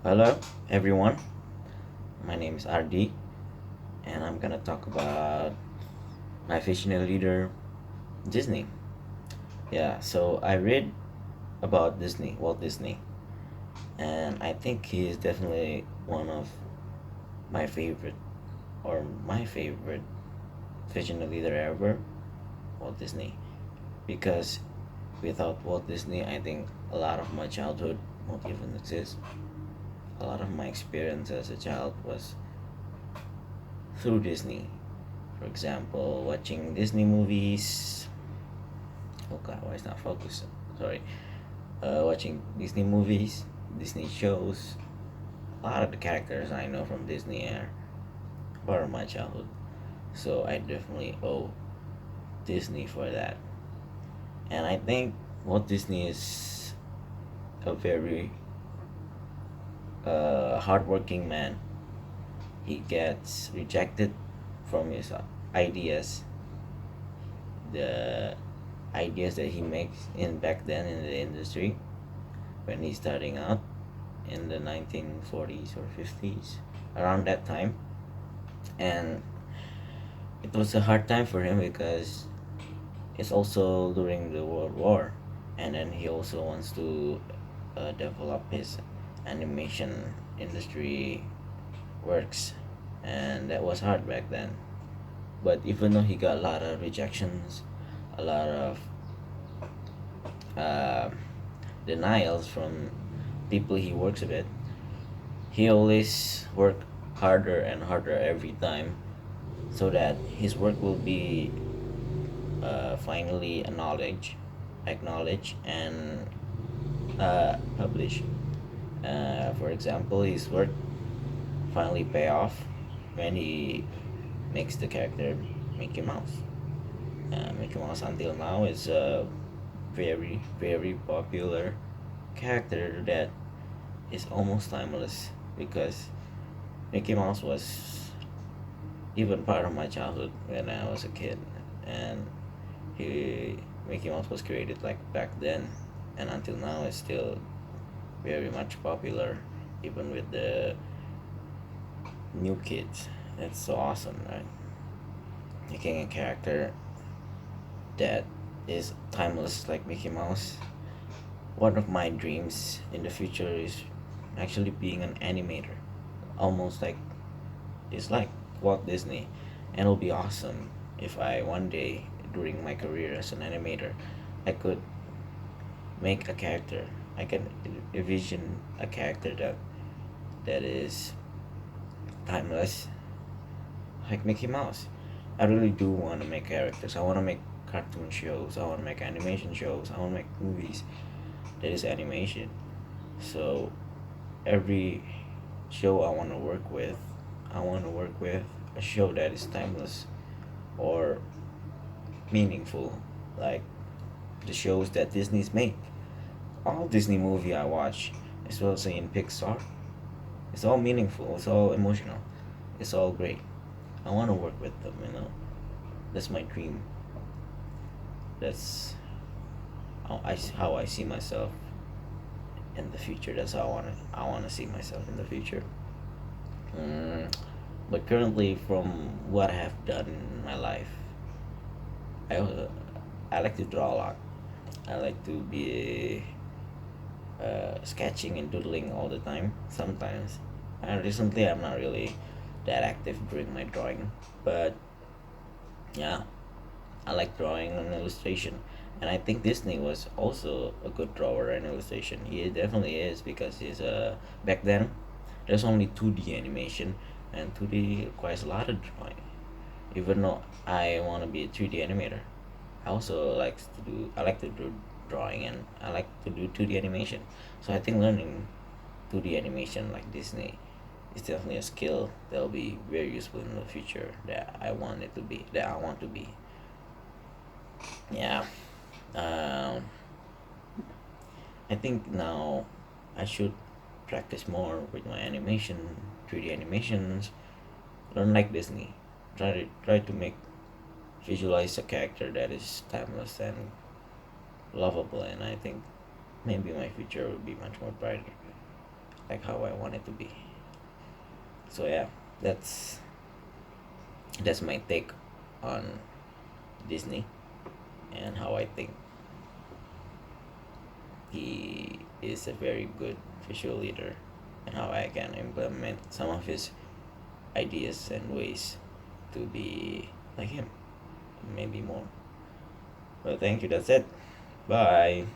Hello, everyone. My name is RD, and I'm gonna talk about my fictional leader, Disney. Yeah, so I read about Disney, Walt Disney, and I think he is definitely one of my favorite, or my favorite fictional leader ever, Walt Disney. Because without Walt Disney, I think a lot of my childhood won't even exist. A lot of my experience as a child was through Disney. For example, watching Disney movies. Oh God, why is not focused? Sorry. Watching Disney movies, Disney shows. A lot of the characters I know from Disney are part of my childhood. So I definitely owe Disney for that. And I think Walt Disney is a very hardworking man. He gets rejected from his ideas, the ideas that he makes in back then in the industry when he's starting out in the 1940s or 50s, around that time. And it was a hard time for him because it's also during the World War, and then he also wants to develop his animation industry works, and that was hard back then. But even though he got a lot of rejections, a lot of uh, denials from people he works with, he always worked harder and harder every time so that his work will be finally acknowledged, and published. For example, his work finally pay off when he makes the character Mickey Mouse. Mickey Mouse until now is a very, very popular character that is almost timeless because Mickey Mouse was even part of my childhood when I was a kid, and he Mickey Mouse was created like back then, and until now is still very much popular, even with the new kids. It's so awesome, right? Making a character that is timeless like Mickey Mouse. One of my dreams in the future is actually being an animator, almost like it's like Walt Disney, and it'll be awesome if I one day during my career as an animator, I could make a character. I can envision a character that is timeless, like Mickey Mouse. I really do want to make characters. I want to make cartoon shows. I want to make animation shows. I want to make movies that is animation. So every show I want to work with a show that is timeless or meaningful, like the shows that Disney's make. All Disney movie I watch, as well as in Pixar, it's all meaningful. It's all emotional. It's all great. I want to work with them. That's my dream. That's how I see myself in the future. That's how I want to see myself in the future. Mm, but currently, from what I have done in my life, I uh, I like to draw a lot. I like to be sketching and doodling all the time. Sometimes, and recently I'm not really that active during my drawing, but yeah, I like drawing and illustration. And I think Disney was also a good drawer and illustration. He definitely is because he's back then there's only 2D animation, and 2D requires a lot of drawing. Even though I want to be a 3D animator, I like to do drawing, and I like to do 2D animation. So I think learning 2D animation like Disney is definitely a skill that will be very useful in the future that I want to be. Yeah. Um, I think now I should practice more with my animation, 3D animations, learn like Disney. Try to make visualize a character that is timeless and lovable, and I think maybe my future will be much more brighter. like how I want it to be. So yeah, that's that's my take on Disney and how I think he is a very good visual leader and how I can implement some of his ideas and ways to be like him, maybe more. Well, thank you. That's it. Bye.